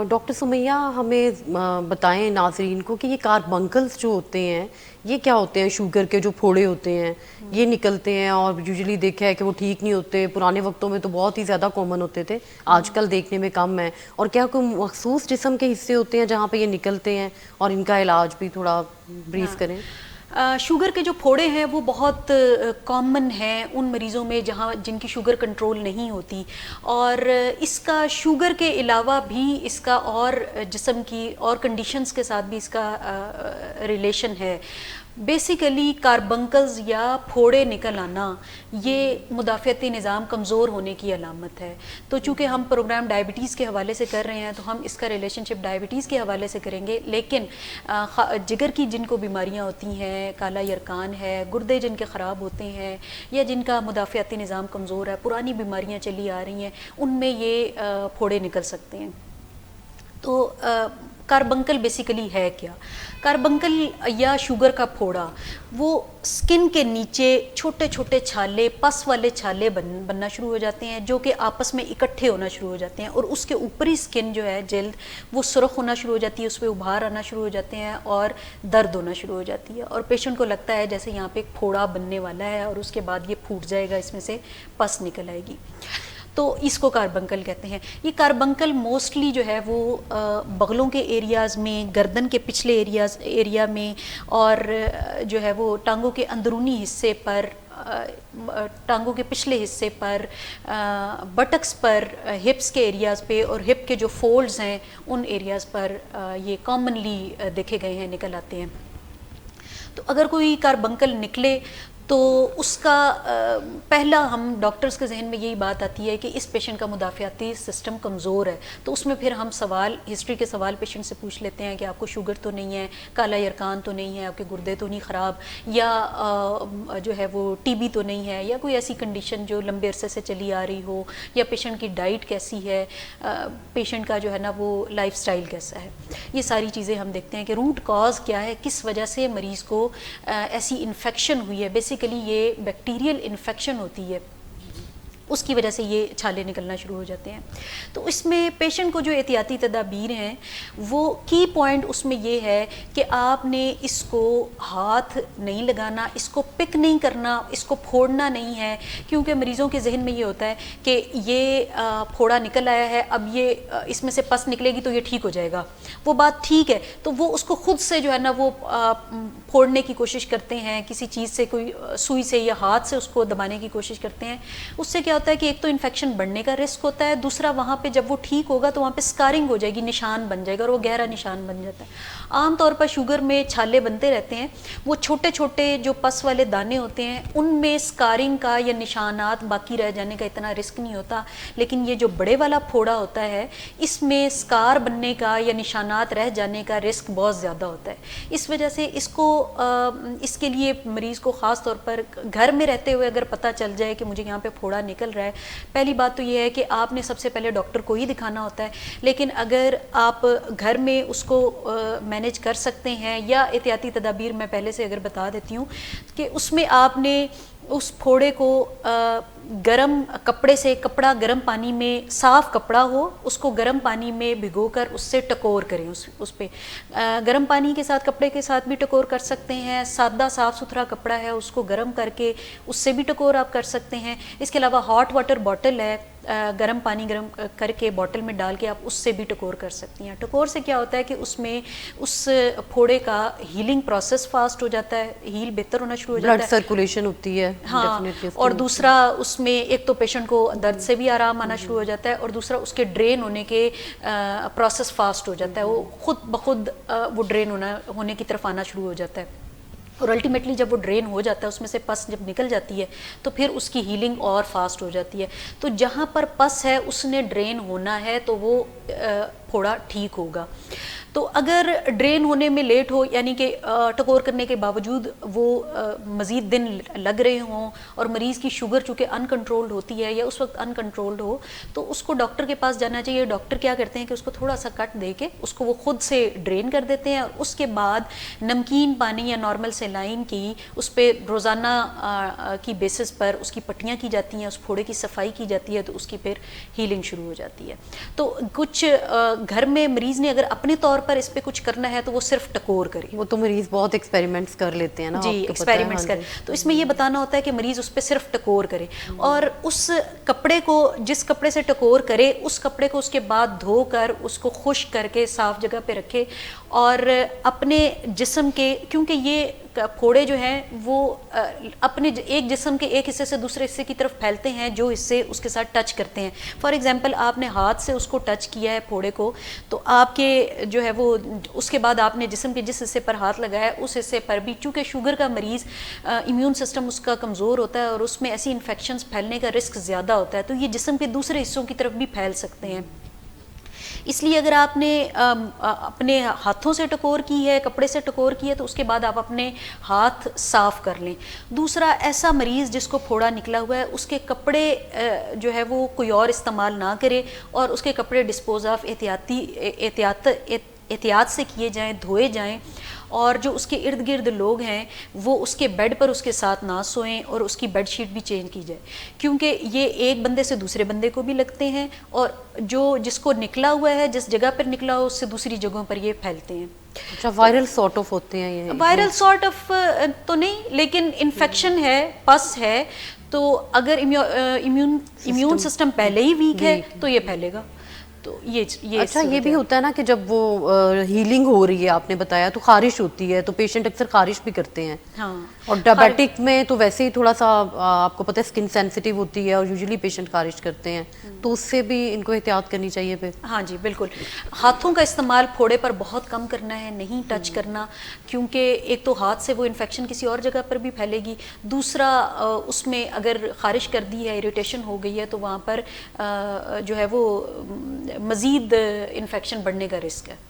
Doctor Sumaiya ہمیں بتائیں ناظرین کو کہ یہ کاربنکلز جو ہوتے ہیں یہ کیا ہوتے ہیں؟ شوگر کے جو پھوڑے ہوتے ہیں یہ نکلتے ہیں اور یوزلی دیکھا ہے کہ وہ ٹھیک نہیں ہوتے. پرانے وقتوں میں تو بہت ہی زیادہ کامن ہوتے تھے, آج کل دیکھنے میں کم ہے. اور کیا کوئی مخصوص جسم کے حصے ہوتے ہیں جہاں پہ یہ نکلتے ہیں اور ان کا علاج بھی تھوڑا بریف کریں؟ شوگر کے جو پھوڑے ہیں وہ بہت کامن ہیں ان مریضوں میں جن کی شوگر کنٹرول نہیں ہوتی, اور اس کا شوگر کے علاوہ بھی اس کا اور جسم کی اور کنڈیشنز کے ساتھ بھی اس کا ریلیشن ہے. بیسیکلی کاربنکلز یا پھوڑے نکل آنا یہ مدافعتی نظام کمزور ہونے کی علامت ہے. تو چونکہ ہم پروگرام ڈائبٹیز کے حوالے سے کر رہے ہیں تو ہم اس کا ریلیشن شپ ڈائبٹیز کے حوالے سے کریں گے, لیکن جگر کی جن کو بیماریاں ہوتی ہیں, کالا یرقان ہے, گردے جن کے خراب ہوتے ہیں یا جن کا مدافعتی نظام کمزور ہے, پرانی بیماریاں چلی آ رہی ہیں, ان میں یہ پھوڑے نکل سکتے ہیں. تو کاربنکل بیسیکلی ہے کیا؟ کاربنکل یا شوگر کا پھوڑا وہ سکن کے نیچے چھوٹے چھوٹے چھالے, پس والے چھالے بننا شروع ہو جاتے ہیں جو کہ آپس میں اکٹھے ہونا شروع ہو جاتے ہیں, اور اس کے اوپری سکن جو ہے جلد وہ سرخ ہونا شروع ہو جاتی ہے, اس پہ ابھار آنا شروع ہو جاتے ہیں اور درد ہونا شروع ہو جاتی ہے, اور پیشنٹ کو لگتا ہے جیسے یہاں پہ ایک پھوڑا بننے والا ہے اور اس کے بعد یہ پھوٹ جائے گا, اس میں سے پس نکل آئے گی. تو اس کو کاربنکل کہتے ہیں. یہ کاربنکل موسٹلی جو ہے وہ بغلوں کے ایریاز میں, گردن کے پچھلے ایریا میں, اور جو ہے وہ ٹانگوں کے اندرونی حصے پر, ٹانگوں کے پچھلے حصے پر, بٹکس پر, ہپس کے ایریاز پہ, اور ہپ کے جو فولڈز ہیں ان ایریاز پر یہ کامنلی دیکھے گئے ہیں, نکل آتے ہیں. تو اگر کوئی کاربنکل نکلے تو اس کا پہلا ہم ڈاکٹرز کے ذہن میں یہی بات آتی ہے کہ اس پیشنٹ کا مدافعتی سسٹم کمزور ہے. تو اس میں پھر ہم ہسٹری کے سوال پیشنٹ سے پوچھ لیتے ہیں کہ آپ کو شوگر تو نہیں ہے, کالا یرقان تو نہیں ہے, آپ کے گردے تو نہیں خراب, یا جو ہے وہ ٹی بی تو نہیں ہے, یا کوئی ایسی کنڈیشن جو لمبے عرصے سے چلی آ رہی ہو, یا پیشنٹ کی ڈائٹ کیسی ہے, پیشنٹ کا جو ہے نا وہ لائف سٹائل کیسا ہے. یہ ساری چیزیں ہم دیکھتے ہیں کہ روٹ کاز کیا ہے, کس وجہ سے مریض کو ایسی انفیکشن ہوئی ہے. بیسیکلی یہ بیکٹیریل انفیکشن ہوتی ہے, اس کی وجہ سے یہ چھالے نکلنا شروع ہو جاتے ہیں. تو اس میں پیشنٹ کو جو احتیاطی تدابیر ہیں وہ کی پوائنٹ اس میں یہ ہے کہ آپ نے اس کو ہاتھ نہیں لگانا, اس کو پک نہیں کرنا, اس کو پھوڑنا نہیں ہے, کیونکہ مریضوں کے ذہن میں یہ ہوتا ہے کہ یہ پھوڑا نکل آیا ہے, اب یہ اس میں سے پس نکلے گی تو یہ ٹھیک ہو جائے گا. وہ بات ٹھیک ہے, تو وہ اس کو خود سے جو ہے نا وہ پھوڑنے کی کوشش کرتے ہیں, کسی چیز سے, کوئی سوئی سے یا ہاتھ سے اس کو دبانے کی کوشش کرتے ہیں. اس سے کیا ہوتا ہے کہ ایک تو انفیکشن بڑھنے کا رسک ہوتا ہے, دوسرا وہاں پہ جب وہ ٹھیک ہوگا تو وہاں پہ اسکارنگ ہو جائے گی, نشان بن جائے گا, اور وہ گہرا نشان بن جاتا ہے. عام طور پر شوگر میں چھالے بنتے رہتے ہیں, وہ چھوٹے چھوٹے جو پس والے دانے ہوتے ہیں ان میں اسکارنگ کا یا نشانات باقی رہ جانے کا اتنا رسک نہیں ہوتا, لیکن یہ جو بڑے والا پھوڑا ہوتا ہے اس میں اسکار بننے کا یا نشانات رہ جانے کا رسک بہت زیادہ ہوتا ہے. اس وجہ سے اس کے لیے مریض کو خاص طور پر گھر میں رہتے ہوئے اگر پتہ چل جائے کہ مجھے یہاں پہ پھوڑا نکل رہا ہے, پہلی بات تو یہ ہے کہ آپ نے سب سے پہلے ڈاکٹر کو ہی دکھانا ہوتا ہے. لیکن اگر آپ گھر میں اس کو مینیج کر سکتے ہیں, یا احتیاطی تدابیر میں پہلے سے اگر بتا دیتی ہوں کہ اس میں آپ نے اس پھوڑے کو گرم کپڑے سے, کپڑا گرم پانی میں, صاف کپڑا ہو, اس کو گرم پانی میں بھگو کر اس سے ٹکور کریں. اس پہ گرم پانی کے ساتھ, کپڑے کے ساتھ بھی ٹکور کر سکتے ہیں. سادہ صاف ستھرا کپڑا ہے اس کو گرم کر کے اس سے بھی ٹکور آپ کر سکتے ہیں. اس کے علاوہ ہاٹ واٹر بوٹل ہے, گرم پانی گرم کر کے بوٹل میں ڈال کے آپ اس سے بھی ٹکور کر سکتی ہیں. ٹکور سے کیا ہوتا ہے کہ اس میں اس پھوڑے کا ہیلنگ پروسیس فاسٹ ہو جاتا ہے, ہیل بہتر ہونا شروع ہو جاتا ہے, بلڈ سرکولیشن ہوتی ہے. ہاں, اور دوسرا اس میں ایک تو پیشنٹ کو درد سے بھی آرام آنا شروع ہو جاتا ہے, اور دوسرا اس کے ڈرین ہونے کے پروسیس فاسٹ ہو جاتا ہے, وہ خود بخود وہ ڈرین ہونے کی طرف آنا شروع ہو جاتا ہے. اور الٹیمیٹلی جب وہ ڈرین ہو جاتا ہے, اس میں سے پس جب نکل جاتی ہے تو پھر اس کی ہیلنگ اور فاسٹ ہو جاتی ہے. تو جہاں پر پس ہے اس نے ڈرین ہونا ہے تو وہ پھوڑا ٹھیک ہوگا. تو اگر ڈرین ہونے میں لیٹ ہو یعنی کہ ٹکور کرنے کے باوجود وہ مزید دن لگ رہے ہوں اور مریض کی شوگر چونکہ ان کنٹرولڈ ہوتی ہے یا اس وقت ان کنٹرولڈ ہو تو اس کو ڈاکٹر کے پاس جانا چاہیے. ڈاکٹر کیا کرتے ہیں کہ اس کو تھوڑا سا کٹ دے کے اس کو وہ خود سے ڈرین کر دیتے ہیں اور اس کے بعد نمکین پانی یا نارمل سیلائن کی اس پہ روزانہ کی بیسس پر اس کی پٹیاں کی جاتی ہیں, اس پھوڑے کی صفائی کی جاتی ہے, تو اس کی پھر ہیلنگ شروع ہو جاتی ہے. تو کچھ گھر میں مریض نے اگر اپنے طور پر اس پہ کچھ کرنا ہے تو وہ صرف ٹکور کرے. وہ تو مریض بہت ایکسپیریمنٹس کر لیتے ہیں نا. جی ایکسپیریمنٹس کر, تو اس میں یہ بتانا ہوتا ہے کہ مریض اس پہ صرف ٹکور کرے اور اس کپڑے کو جس کپڑے سے ٹکور کرے اس کپڑے کو اس کے بعد دھو کر اس کو خشک کر کے صاف جگہ پہ رکھے اور اپنے جسم کے, کیونکہ یہ پھوڑے جو ہیں وہ اپنے ایک جسم کے ایک حصے سے دوسرے حصے کی طرف پھیلتے ہیں جو حصے اس کے ساتھ ٹچ کرتے ہیں. فار ایگزامپل آپ نے ہاتھ سے اس کو ٹچ کیا ہے پھوڑے کو, تو آپ کے جو ہے وہ اس کے بعد آپ نے جسم کے جس حصے پر ہاتھ لگایا ہے اس حصے پر بھی, چونکہ شوگر کا مریض امیون سسٹم اس کا کمزور ہوتا ہے اور اس میں ایسی انفیکشنز پھیلنے کا رسک زیادہ ہوتا ہے, تو یہ جسم کے دوسرے حصوں کی طرف بھی پھیل سکتے ہیں. اس لیے اگر آپ نے اپنے ہاتھوں سے ٹکور کی ہے, کپڑے سے ٹکور کی ہے, تو اس کے بعد آپ اپنے ہاتھ صاف کر لیں. دوسرا, ایسا مریض جس کو پھوڑا نکلا ہوا ہے اس کے کپڑے جو ہے وہ کوئی اور استعمال نہ کرے اور اس کے کپڑے ڈسپوز آف احتیاط سے کیے جائیں, دھوئے جائیں. اور جو اس کے ارد گرد لوگ ہیں وہ اس کے بیڈ پر اس کے ساتھ نہ سوئیں اور اس کی بیڈ شیٹ بھی چینج کی جائے, کیونکہ یہ ایک بندے سے دوسرے بندے کو بھی لگتے ہیں اور جس کو نکلا ہوا ہے جس جگہ پر نکلا ہو اس سے دوسری جگہوں پر یہ پھیلتے ہیں. اچھا, وائرل سارٹ آف ہوتے ہیں یہ؟ وائرل سارٹ آف تو نہیں, لیکن انفیکشن ہے, پس ہے, تو اگر امیون سسٹم پہلے ہی ویک ہے تو یہ پھیلے گا. تو یہ اچھا, یہ بھی ہوتا ہے نا کہ جب وہ ہیلنگ ہو رہی ہے آپ نے بتایا تو خارش ہوتی ہے, تو پیشنٹ اکثر خارش بھی کرتے ہیں. ہاں, اور ڈائبیٹک میں تو ویسے ہی تھوڑا سا آپ کو پتہ ہے اسکن سینسیٹیو ہوتی ہے اور یوزلی پیشنٹ خارش کرتے ہیں, تو اس سے بھی ان کو احتیاط کرنی چاہیے پھر. ہاں جی بالکل, ہاتھوں کا استعمال پھوڑے پر بہت کم کرنا ہے, نہیں ٹچ کرنا, کیونکہ ایک تو ہاتھ سے وہ انفیکشن کسی اور جگہ پر بھی پھیلے گی. دوسرا, اس میں اگر خارش کر دی ہے, اریٹیشن ہو گئی ہے, تو وہاں پر جو ہے وہ مزید انفیکشن بڑھنے کا رسک ہے.